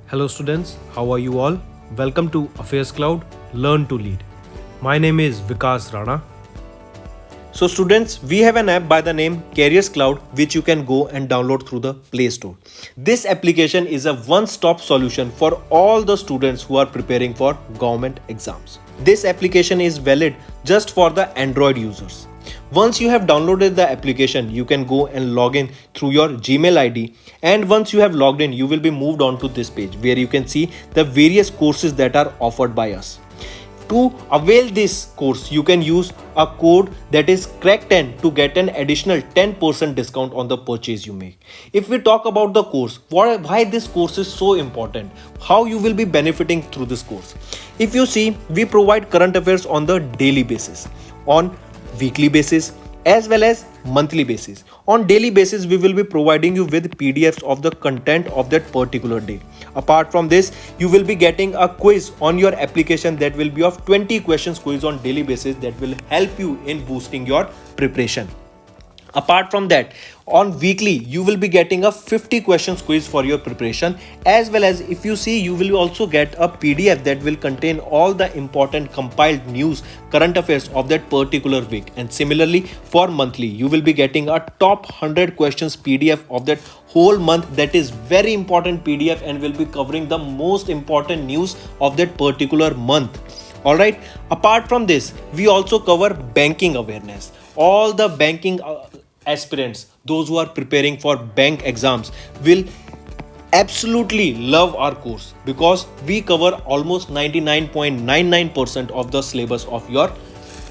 Hello students, how are you all? Welcome to Affairscloud, Learn to Lead. My name is Vikas Rana. So students, we have an app by the name Cloud which you can go and download through the Play Store. This application is a one-stop solution for all the students who are preparing for government exams. This application is valid just for the Android users. Once you have downloaded the application, you can go and log in through your Gmail ID, and once you have logged in, you will be moved on to this page where you can see the various courses that are offered by us. To avail this course, you can use a code that is CRACK10 to get an additional 10% discount on the purchase you make. If we talk about the course, why this course is so important, how you will be benefiting through this course. If you see, we provide current affairs on the daily basis, on weekly basis, as well as monthly basis. On daily basis, we will be providing you with PDFs of the content of that particular day. Apart from this, you will be getting a quiz on your application that will be of 20 questions quiz on daily basis that will help you in boosting your preparation. Apart from that, on weekly, you will be getting a 50 questions quiz for your preparation, as well as if you see, you will also get a PDF that will contain all the important compiled news, current affairs of that particular week. And similarly, for monthly, you will be getting a top 100 questions PDF of that whole month. That is very important PDF and will be covering the most important news of that particular month. Alright, apart from this, we also cover banking awareness. All the banking aspirants, those who are preparing for bank exams, will absolutely love our course because we cover almost 99.99% of the syllabus of your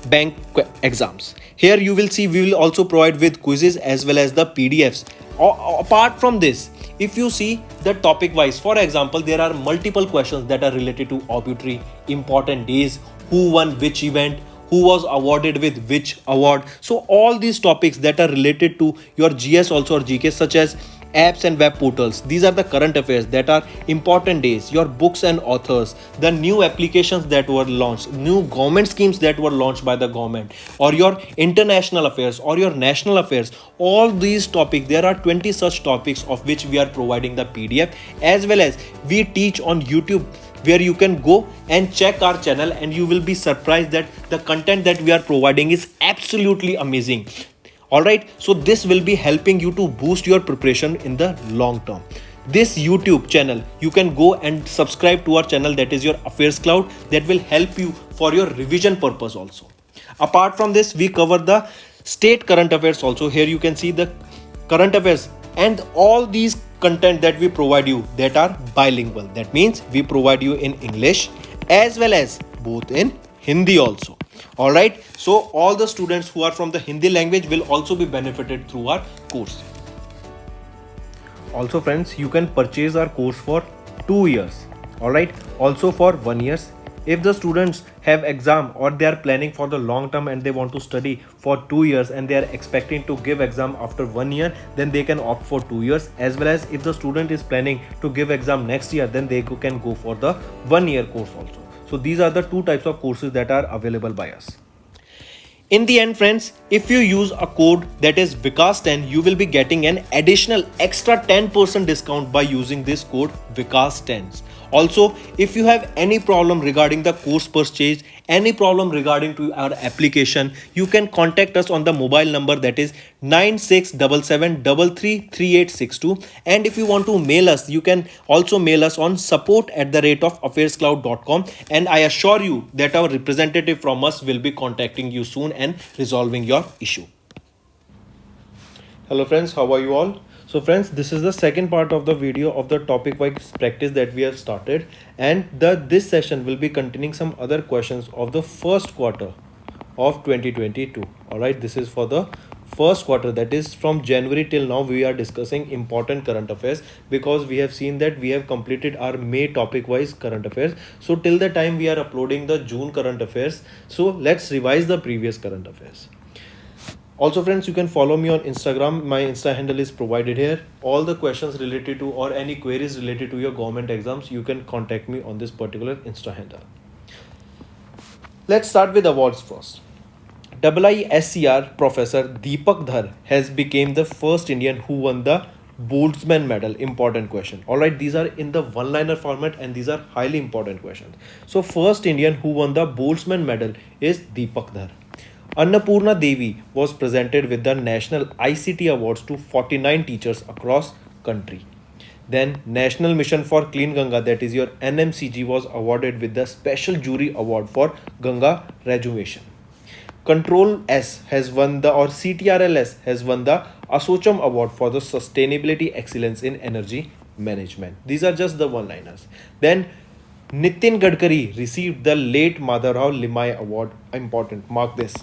bank exams. Here you will see we will also provide with quizzes as well as the PDFs. Apart from this, if you see the topic wise, for example, there are multiple questions that are related to obituary, important days, who won which event, who was awarded with which award. So all these topics that are related to your GS also or GK, such as apps and web portals, these are the current affairs that are important days, your books and authors, the new applications that were launched, new government schemes that were launched by the government, or your international affairs or your national affairs. All these topics, there are 20 such topics of which we are providing the PDF, as well as we teach on YouTube, where you can go and check our channel and you will be surprised that the content that we are providing is absolutely amazing. Alright, so this will be helping you to boost your preparation in the long term. This YouTube channel, you can go and subscribe to our channel, that is your Affairscloud, that will help you for your revision purpose also. Apart from this, we cover the state current affairs also. Here you can see the current affairs and all these content that we provide you that are bilingual. That means we provide you in English as well as both in Hindi also. Alright, so all the students who are from the Hindi language will also be benefited through our course. Also friends, you can purchase our course for 2 years. Alright, also for 1 year. If the students have exam or they are planning for the long term and they want to study for 2 years and they are expecting to give exam after 1 year, then they can opt for 2 years. As well as if the student is planning to give exam next year, then they can go for the 1 year course also. So these are the two types of courses that are available by us. In the end friends, if you use a code that is Vikas10, you will be getting an additional extra 10% discount by using this code Vikas10. Also, if you have any problem regarding the course purchase, any problem regarding to our application, you can contact us on the mobile number that is 9677333862. And if you want to mail us, you can also mail us on support@affairscloud.com, and I assure you that our representative from us will be contacting you soon and resolving your issue. Hello friends, how are you all? So friends, this is the second part of the video of the topic wise practice that we have started, and this session will be containing some other questions of the first quarter of 2022. Alright, this is for the first quarter, that is from January till now. We are discussing important current affairs because we have seen that we have completed our May topic wise current affairs. So till the time we are uploading the June current affairs, so let's revise the previous current affairs. Also friends, you can follow me on Instagram. My Insta handle is provided here. All the questions related to or any queries related to your government exams, you can contact me on this particular Insta handle. Let's start with awards first. IIScr Professor Deepak Dhar has become the first Indian who won the Boltzmann medal? Important question. All right, these are in the one liner format and these are highly important questions. So first Indian who won the Boltzmann medal is Deepak Dhar. Annapurna Devi was presented with the National ICT Awards to 49 teachers across country. Then National Mission for Clean Ganga, that is your NMCG, was awarded with the Special Jury Award for Ganga Rejuvenation. Control S has won the, or CTRLS has won the Asocham Award for the Sustainability Excellence in Energy Management. These are just the one liners. Then Nitin Gadkari received the late Madhavrao Limai Award. Important, mark this.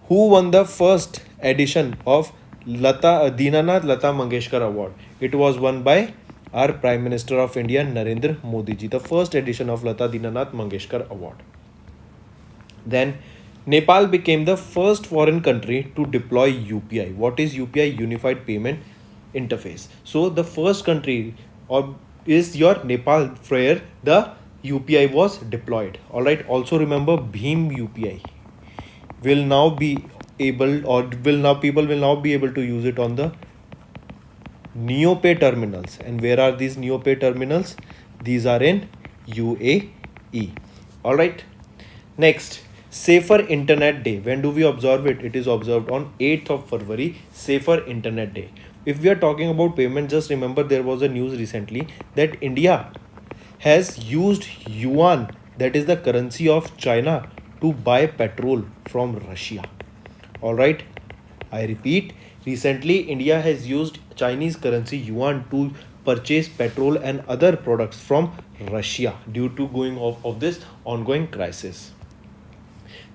Who won the first edition of Dinanath Lata Mangeshkar Award? It was won by our Prime Minister of India, Narendra Modi ji, the first edition of Lata Dinanath Mangeshkar Award. Then Nepal became the first foreign country to deploy UPI. What is UPI? Unified Payment Interface. So the first country is your Nepal where the UPI was deployed. Alright, also remember Bhim UPI will now be able, or people will now be able to use it on the NeoPay terminals. And where are these NeoPay terminals? These are in UAE. Alright. Next, Safer Internet Day. When do we observe it? It is observed on 8th of February, Safer Internet Day. If we are talking about payment, just remember there was a news recently that India has used yuan, that is the currency of China, to buy petrol from Russia. Alright, I repeat, recently India has used Chinese currency yuan to purchase petrol and other products from Russia due to going off of this ongoing crisis.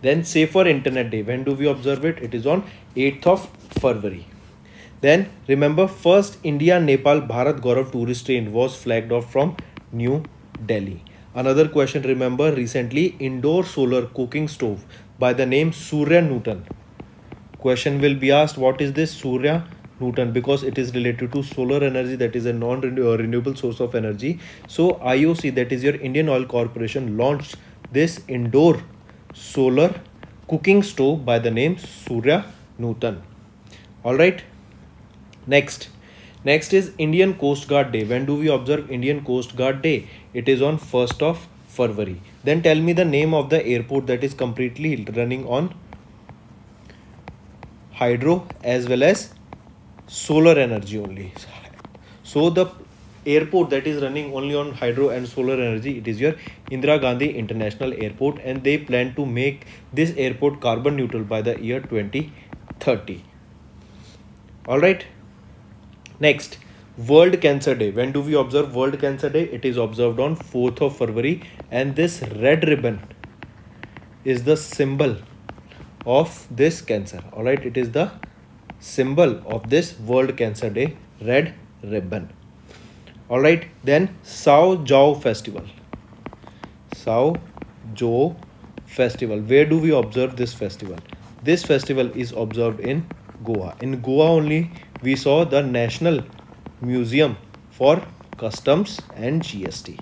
Then Safer Internet Day. When do we observe it? It is on 8th of February. Then remember, first India-Nepal Bharat Gaurav tourist train was flagged off from New Delhi. Another question, remember recently indoor solar cooking stove by the name Surya Newton. Question will be asked, what is this Surya Newton? Because it is related to solar energy, that is a non-renewable source of energy. So IOC, that is your Indian Oil Corporation, launched this indoor solar cooking stove by the name Surya Newton. Alright. Next is Indian Coast Guard Day. When do we observe Indian Coast Guard Day? It is on 1st of February. Then tell me the name of the airport that is completely running on hydro as well as solar energy only. So the airport that is running only on hydro and solar energy, it is your Indira Gandhi International Airport, and they plan to make this airport carbon neutral by the year 2030. Alright. Next, World Cancer Day. When do we observe World Cancer Day? It is observed on 4th of February, and this red ribbon is the symbol of this cancer. Alright, it is the symbol of this World Cancer Day, red ribbon. Alright, then Sao Jao Festival. Sao Jao Festival. Where do we observe this festival? This festival is observed in Goa. In Goa only we saw the National Museum for Customs and GST.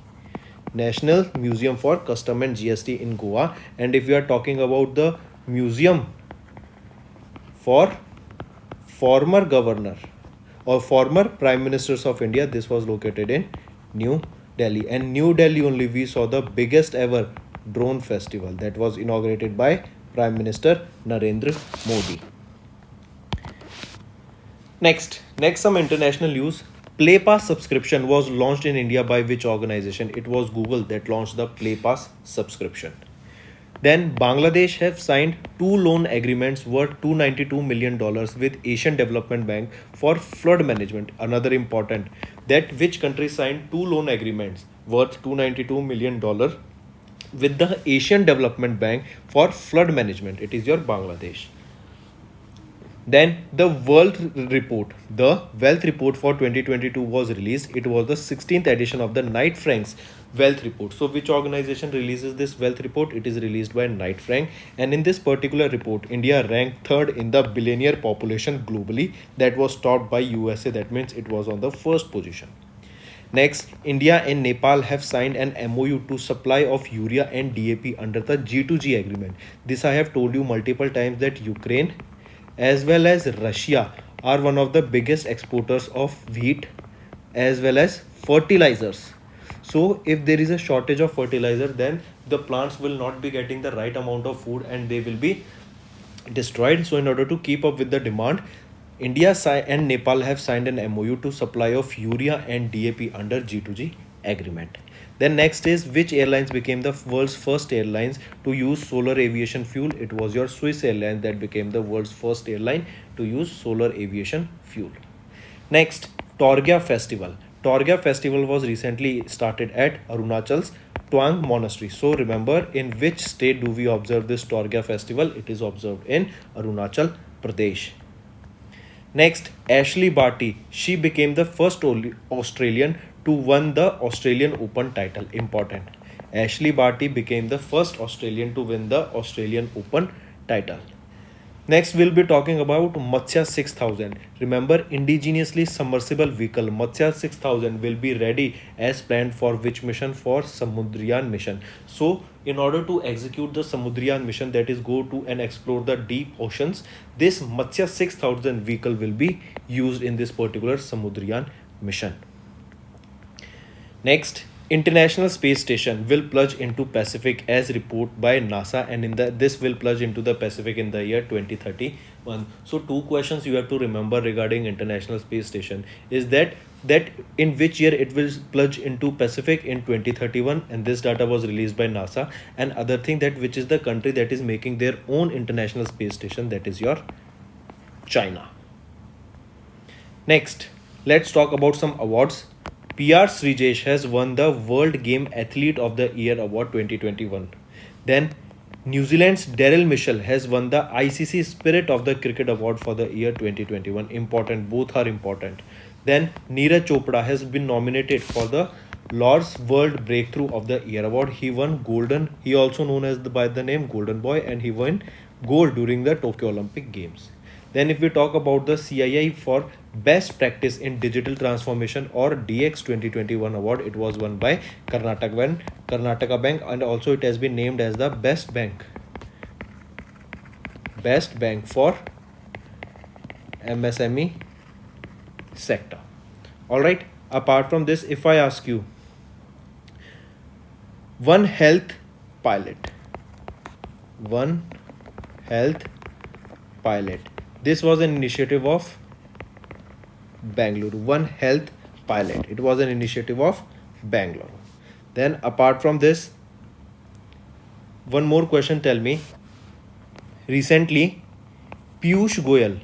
National Museum for Custom and GST in Goa. And if we are talking about the museum for former governor or former prime ministers of India, this was located in New Delhi. And New Delhi only we saw the biggest ever drone festival that was inaugurated by Prime Minister Narendra Modi. Next some international news. Play Pass subscription was launched in India by which organization? It was Google that launched the Play Pass subscription. Then Bangladesh have signed 2 loan agreements worth $292 million with Asian Development Bank for flood management. Another important, that which country signed 2 loan agreements worth $292 million with the Asian Development Bank for flood management? It is your Bangladesh. Then the wealth report for 2022 was released. It was the 16th edition of the Knight Frank's wealth report. So which organization releases this wealth report? It is released by Knight Frank. And in this particular report, India ranked 3rd in the billionaire population globally. That was topped by USA. That means it was on the 1st position. Next, India and Nepal have signed an MOU to supply of urea and DAP under the G2G agreement. This I have told you multiple times that Ukraine as well as Russia are one of the biggest exporters of wheat as well as fertilizers. So if there is a shortage of fertilizer, then the plants will not be getting the right amount of food and they will be destroyed. So in order to keep up with the demand, India and Nepal have signed an MOU to supply of urea and DAP under G2G agreement. Then next is, which airlines became the world's first airlines to use solar aviation fuel? It was your Swiss Airlines that became the world's first airline to use solar aviation fuel. Next, Torgya Festival. Torgya Festival was recently started at Arunachal's Twang Monastery. So remember, in which state do we observe this Torgya Festival? It is observed in Arunachal Pradesh. Next, Ashley Barty. She became the first Australian to win the Australian Open title. Important. Ashley Barty became the first Australian to win the Australian Open title. Next, we'll be talking about Matsya 6000. Remember, indigenously submersible vehicle Matsya 6000 will be ready as planned for which mission? For Samudriyaan mission. So, in order to execute the Samudriyaan mission, that is go to and explore the deep oceans, this Matsya 6000 vehicle will be used in this particular Samudriyaan mission. Next, International Space Station will plunge into Pacific as reported by NASA, and this will plunge into the Pacific in the year 2031. So two questions you have to remember regarding International Space Station is that in which year it will plunge into Pacific in 2031, and this data was released by NASA. And other thing, that which is the country that is making their own International Space Station, that is your China. Next, let's talk about some awards. PR Srijesh has won the World Game Athlete of the Year Award 2021. Then New Zealand's Daryl Mitchell has won the ICC Spirit of the Cricket Award for the year 2021. Important, both are important. Then Neeraj Chopra has been nominated for the Lord's World Breakthrough of the Year Award. He won golden, he also known as by the name Golden Boy, and he won gold during the Tokyo Olympic Games. Then if we talk about the CII for Best Practice in Digital Transformation or DX 2021 award, it was won by Karnataka Bank, and also it has been named as the best bank for MSME sector. Alright, apart from this, if I ask you, One Health Pilot. This was an initiative of Bangalore. One Health Pilot. It was an initiative of Bangalore. Then apart from this, one more question, tell me. Recently, Piyush Goyal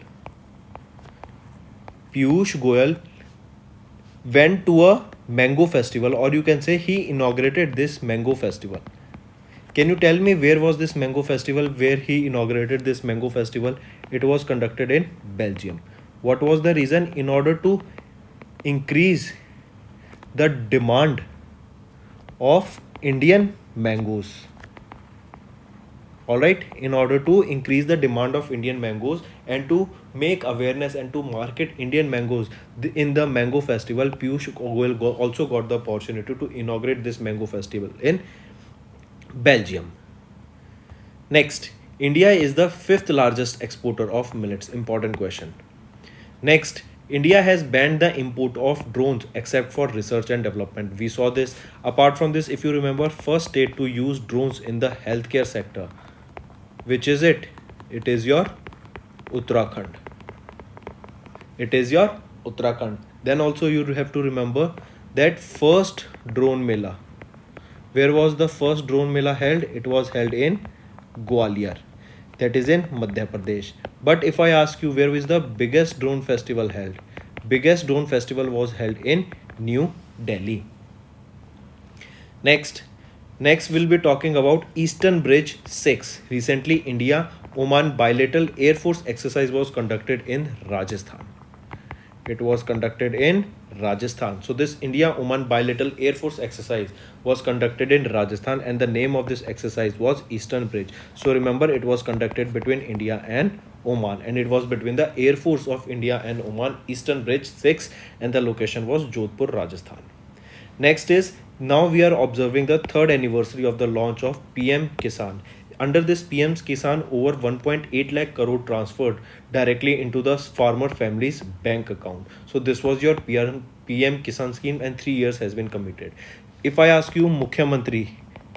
went to a mango festival, or you can say he inaugurated this mango festival. Can you tell me where was this mango festival, where he inaugurated this mango festival? It was conducted in Belgium. What was the reason? In order to increase the demand of Indian mangoes. Alright, in order to increase the demand of Indian mangoes and to make awareness and to market Indian mangoes in the mango festival, Piyush Goyal also got the opportunity to inaugurate this mango festival in Belgium. Next, India is the 5th largest exporter of millets. Important question. Next, India has banned the import of drones except for research and development. We saw this. Apart from this, if you remember, first state to use drones in the healthcare sector, which is it? It is your Uttarakhand. Then also you have to remember that first drone mela. Where was the first drone mela held? It was held in Gwalior. That is in Madhya Pradesh. But if I ask you, where is the biggest drone festival held? Biggest drone festival was held in New Delhi. Next we'll be talking about Eastern Bridge 6. Recently, India-Oman bilateral Air Force exercise was conducted in Rajasthan. It was conducted in Rajasthan. So this India-Oman bilateral Air Force exercise was conducted in Rajasthan, and the name of this exercise was Eastern Bridge. So remember, it was conducted between India and Oman, and it was between the Air Force of India and Oman, Eastern Bridge 6, and the location was Jodhpur, Rajasthan. Next is, now we are observing the 3rd anniversary of the launch of PM Kisan. under this PM's Kisan, over 1.8 lakh crore transferred directly into the farmer family's bank account. So this was your PM Kisan scheme, and 3 years has been committed. If I ask you Mukhyamantri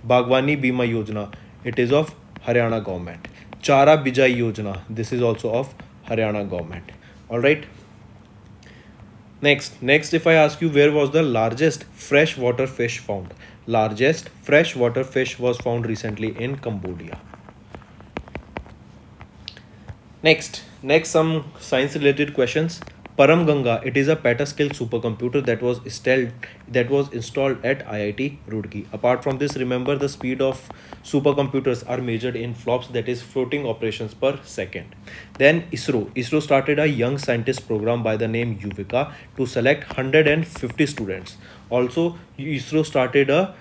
Bagwani Bima Yojana, it is of Haryana government. Chara Bijai Yojana, this is also of Haryana government. All right. Next, if I ask you where was the largest freshwater fish found? Largest freshwater fish was found recently in Cambodia. Next some science related questions. Param Ganga, it is a petascale supercomputer that was installed at IIT Roorkee. Apart from this, remember the speed of supercomputers are measured in flops, that is floating operations per second. Then ISRO started a young scientist program by the name Yuvika to select 150 students. Also, ISRO started a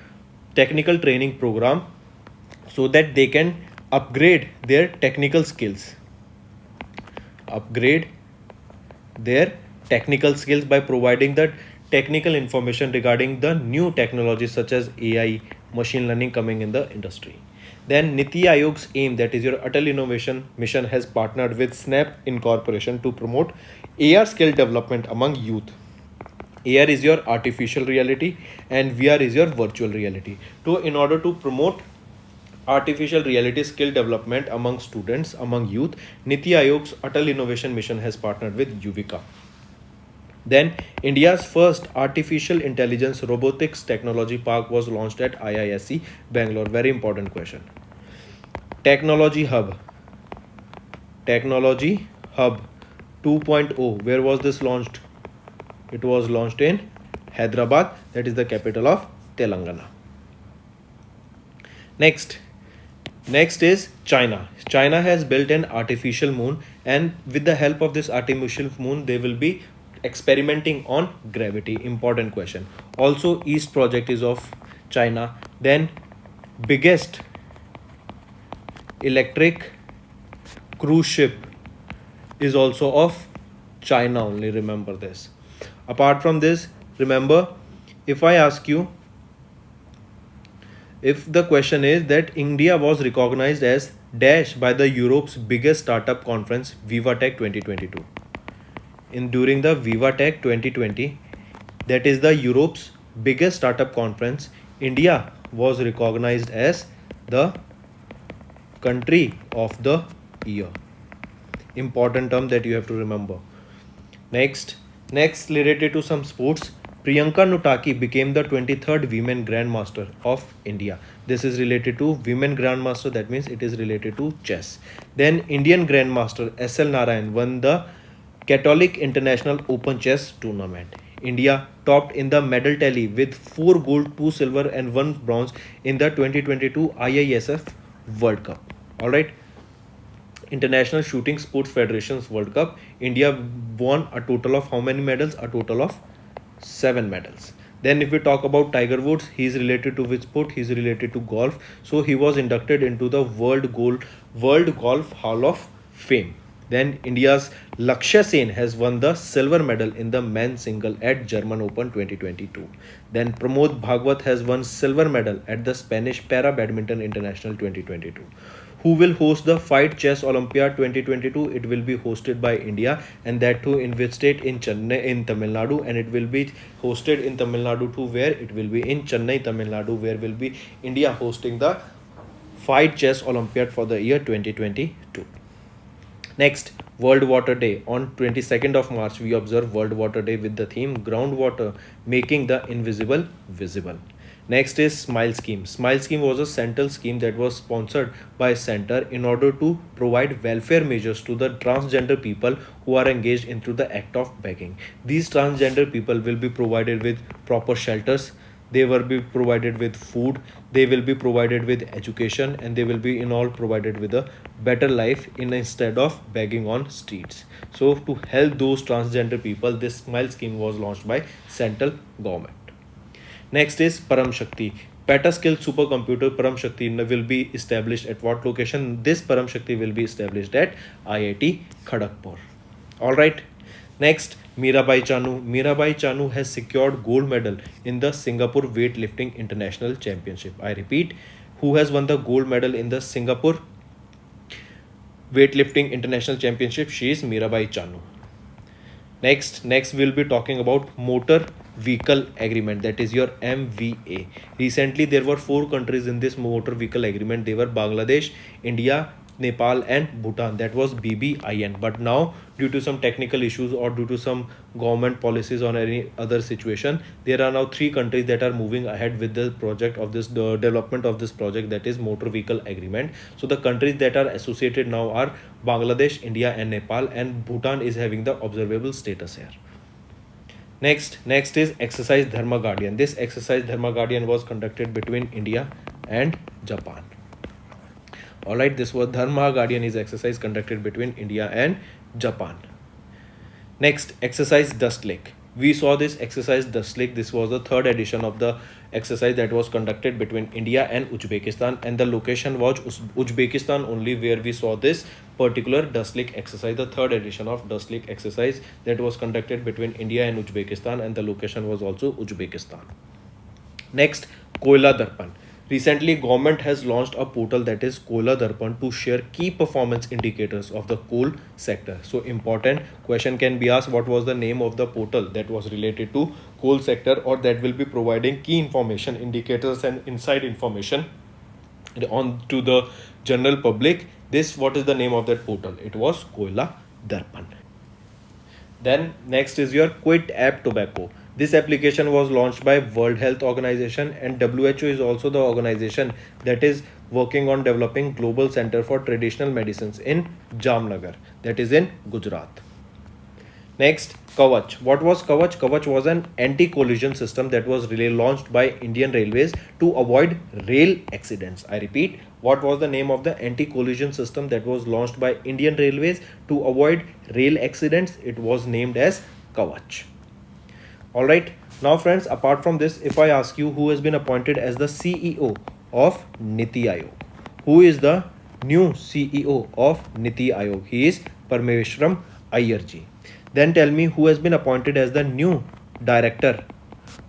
technical training program so that they can upgrade their technical skills. By providing the technical information regarding the new technologies such as AI, machine learning coming in the industry. Then Niti Aayog's aim, that is your Atal Innovation Mission, has partnered with Snap Incorporation to promote AR skill development among youth. AR is your artificial reality and VR is your virtual reality. So in order to promote artificial reality skill development among students, among youth, Niti Aayog's Atal Innovation Mission has partnered with Yuvika. Then India's first artificial intelligence robotics technology park was launched at IISc Bangalore. Very important question. Technology Hub 2.0, where was this launched? It was launched in Hyderabad, that is the capital of Telangana. Next is China. China has built an artificial moon, and with the help of this artificial moon, they will be experimenting on gravity. Important question. Also, East project is of China. Then biggest electric cruise ship is also of China only. Remember this. Apart from this, remember, if I ask you, if the question is that India was recognized as dash by the Europe's biggest startup conference, VivaTech 2022. During the VivaTech 2020, that is the Europe's biggest startup conference, India was recognized as the country of the year. Important term that you have to remember. Next related to some sports, Priyanka Nutaki became the 23rd Women Grandmaster of India. This is related to Women Grandmaster, that means it is related to chess. Then Indian Grandmaster SL Narayan won the Catholic International Open Chess Tournament. India topped in the medal tally with 4 gold, 2 silver and 1 bronze in the 2022 IISF World Cup. Alright. International Shooting Sports Federation's World Cup. India won a total of how many medals? A total of 7 medals. Then if we talk about Tiger Woods, he is related to which sport? He is related to golf. So he was inducted into the World Golf Hall of Fame. Then India's Lakshya Sen has won the silver medal in the men's single at German Open 2022. Then Pramod Bhagwat has won silver medal at the Spanish Para Badminton International 2022. Who will host the Fight Chess Olympiad 2022? It will be hosted by India, and that too in which state? In Chennai, in Tamil Nadu, and it will be hosted in Tamil Nadu too, where it will be in Chennai, Tamil Nadu, where will be India hosting the Fight Chess Olympiad for the year 2022. Next, World Water Day. On 22nd of March, we observe World Water Day with the theme Groundwater, Making the Invisible Visible. Next is Smile Scheme. Smile Scheme was a central scheme that was sponsored by Center in order to provide welfare measures to the transgender people who are engaged into the act of begging. These transgender people will be provided with proper shelters, they will be provided with food, they will be provided with education, and they will be in all provided with a better life instead of begging on streets. So to help those transgender people, this Smile Scheme was launched by central government. Next is Param Shakti. Petascale supercomputer Param Shakti will be established at what location? This Param Shakti will be established at IIT Kharagpur. Alright. Next, Mirabai Chanu. Mirabai Chanu has secured gold medal in the Singapore Weightlifting International Championship. I repeat, who has won the gold medal in the Singapore weightlifting international championship? She is Mirabai Chanu. Next we'll be talking about motor vehicle agreement, that is your MVA. Recently there were 4 countries in this motor vehicle agreement. They were Bangladesh, India, Nepal and Bhutan. That was BBIN. But now due to some technical issues or due to some government policies or any other situation, there are now 3 countries that are moving ahead with the project of this, the development of this project, that is motor vehicle agreement. So the countries that are associated now are Bangladesh, India and Nepal, and Bhutan is having the observable status here. Next is exercise Dharma Guardian. This exercise Dharma Guardian was conducted between India and Japan. Alright, this was Dharma Guardian is exercise conducted between India and Japan. Next, exercise Dust Lake. We saw this exercise Dust Lake. This was the 3rd edition of the exercise that was conducted between India and Uzbekistan, and the location was Uzbekistan only, where we saw this particular Dust Lake exercise, the 3rd edition of Dust Lake exercise that was conducted between India and Uzbekistan, and the location was also Uzbekistan. Next, Koila Darpan. Recently, government has launched a portal, that is Koila Darpan, to share key performance indicators of the coal sector. So important question can be asked, what was the name of the portal that was related to coal sector, or that will be providing key information, indicators and inside information on to the general public? What is the name of that portal? It was Koila Darpan. Then next is your Quit App Tobacco. This application was launched by World Health Organization, and WHO is also the organization that is working on developing Global Center for Traditional Medicines in Jamnagar, that is in Gujarat. Next, Kavach. What was Kavach? Kavach was an anti-collision system that was launched by Indian Railways to avoid rail accidents. I repeat, what was the name of the anti-collision system that was launched by Indian Railways to avoid rail accidents? It was named as Kavach. Alright, now friends, apart from this, if I ask you who has been appointed as the CEO of Niti Aayog, who is the new CEO of Niti Aayog? He is Parmeshwaram Iyer ji. Then tell me who has been appointed as the new Director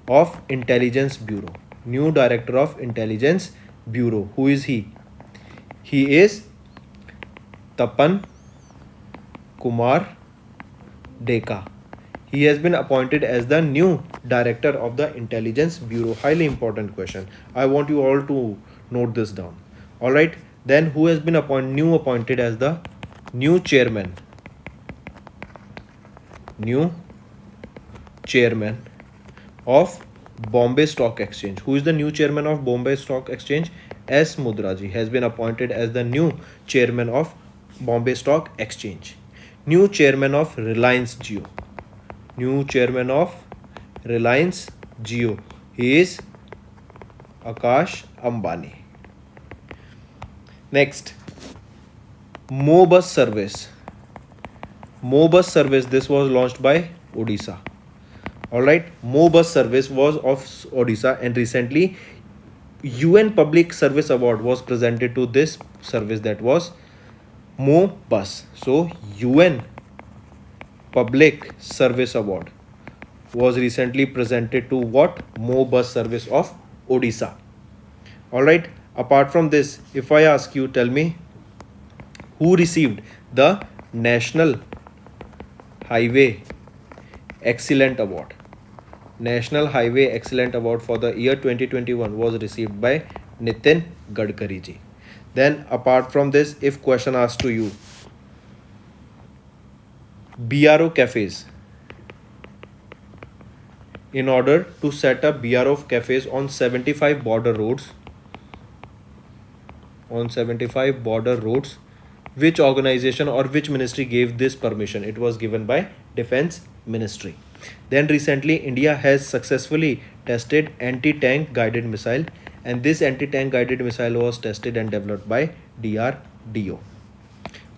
of Intelligence Bureau. New Director of Intelligence Bureau. Who is he? He is Tapan Kumar Deka. He has been appointed as the new Director of the Intelligence Bureau. Highly important question. I want you all to note this down. Alright. Then who has been appointed as the new chairman? New chairman of Bombay Stock Exchange. Who is the new chairman of Bombay Stock Exchange? S. Mudraji has been appointed as the new chairman of Bombay Stock Exchange. New chairman of Reliance Jio. New chairman of Reliance Jio. He is Akash Ambani. Next, Mobus service. Mobus service, this was launched by Odisha. Alright, Mobus service was of Odisha, and recently UN Public Service Award was presented to this service, that was Mobus. So UN Public Service Award was recently presented to what? Mobus service of Odisha. Alright, apart from this, if I ask you, tell me who received the National Highway Excellent Award. National Highway Excellent Award for the year 2021 was received by Nitin Gadkari ji. Then apart from this, if question asked to you, BRO cafes, in order to set up BRO cafes on 75 border roads, which organization or which ministry gave this permission? It was given by Defense Ministry. Then recently India has successfully tested anti-tank guided missile, and this anti-tank guided missile was tested and developed by DRDO.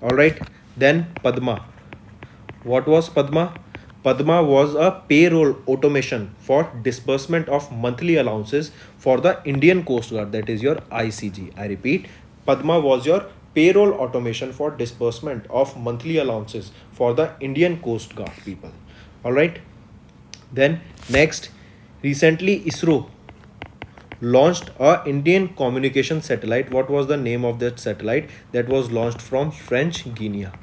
Alright, then Padma. What was Padma? Padma was a payroll automation for disbursement of monthly allowances for the Indian Coast Guard, that is your ICG. I repeat, Padma was your payroll automation for disbursement of monthly allowances for the Indian Coast Guard people. Alright. Then next, recently ISRO launched a Indian communication satellite. What was the name of that satellite? That was launched from French Guiana.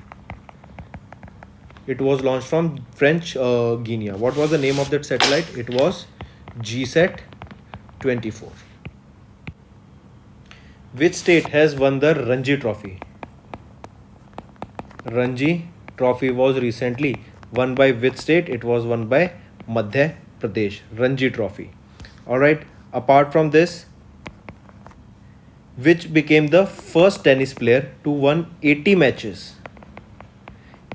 It was launched from French Guiana. What was the name of that satellite? It was GSAT 24. Which state has won the Ranji Trophy? Ranji Trophy was recently won by which state? It was won by Madhya Pradesh. Ranji Trophy. Alright, apart from this, which became the first tennis player to win 80 matches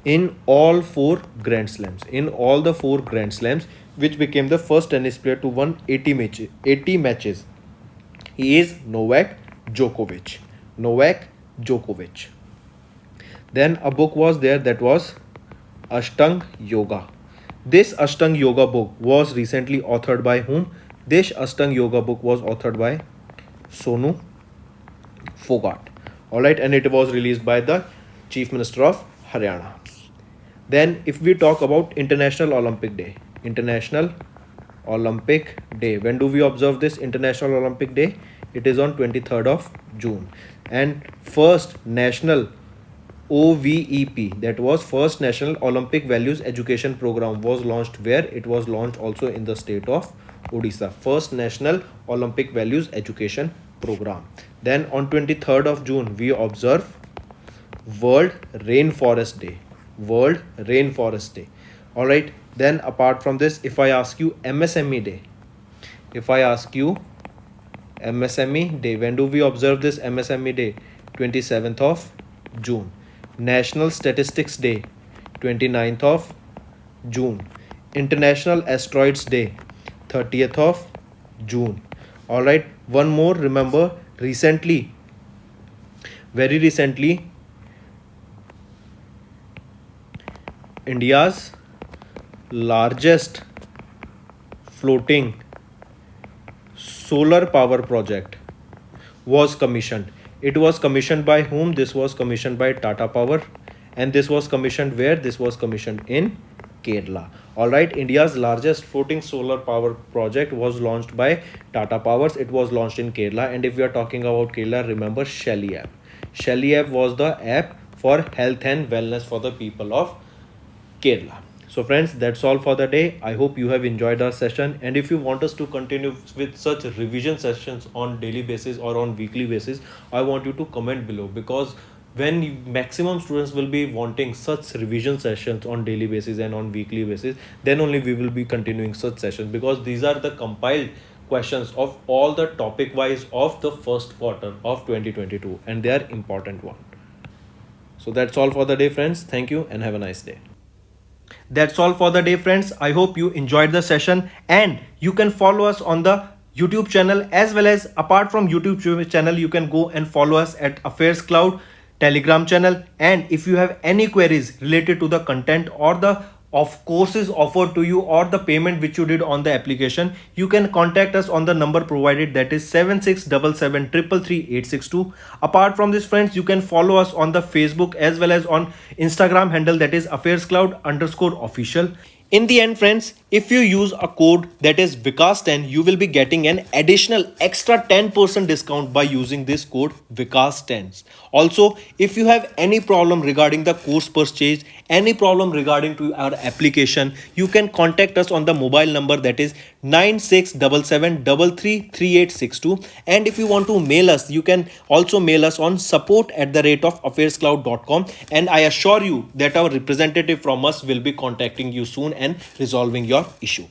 in all 4 Grand Slams? In all the 4 Grand Slams, which became the first tennis player to win 80 matches? He is Novak Djokovic. Novak Djokovic. Then a book was there, that was Ashtang Yoga. This Ashtang Yoga book was recently authored by whom? This Ashtang Yoga book was authored by Sonu Fogart. Alright, and it was released by the Chief Minister of Haryana. Then if we talk about International Olympic Day. International Olympic Day. When do we observe this International Olympic Day? It is on 23rd of June. And first national OVEP, that was first National Olympic Values Education Program, was launched where? It was launched also in the state of Odisha. First National Olympic Values Education Program. Then on 23rd of June we observe World Rainforest Day. World Rainforest Day. Alright, then apart from this, if I ask you MSME Day, if I ask you MSME Day, when do we observe this MSME Day? 27th of June. National Statistics Day, 29th of June. International Asteroids Day, 30th of June. Alright, one more, remember, recently, very recently, India's largest floating solar power project was commissioned. It was commissioned by whom? This was commissioned by Tata Power, and this was commissioned where? This was commissioned in Kerala. Alright, India's largest floating solar power project was launched by Tata Powers. It was launched in Kerala. And if we are talking about Kerala, remember Shelly app. Shelly app was the app for health and wellness for the people of Kerala. So friends, that's all for the day. I hope you have enjoyed our session, and if you want us to continue with such revision sessions on daily basis or on weekly basis, I want you to comment below, because when maximum students will be wanting such revision sessions on daily basis and on weekly basis, then only we will be continuing such sessions, because these are the compiled questions of all the topic wise of the first quarter of 2022, and they are important one. So that's all for the day, friends. Thank you and have a nice day. That's all for the day, friends. I hope you enjoyed the session, and you can follow us on the YouTube channel, as well as apart from YouTube channel, you can go and follow us at Affairscloud Telegram channel. And if you have any queries related to the content or the courses offered to you or the payment which you did on the application, you can contact us on the number provided, that is 7677333862. Apart from this, friends, you can follow us on the Facebook as well as on Instagram handle, that is Affairscloud_official. In the end, friends, if you use a code that is Vikas10, you will be getting an additional extra 10% discount by using this code Vikas10. Also, if you have any problem regarding the course purchase, any problem regarding to our application, you can contact us on the mobile number, that is 9677333862. And if you want to mail us, you can also mail us on support@affairscloud.com, and I assure you that our representative from us will be contacting you soon and resolving your issue.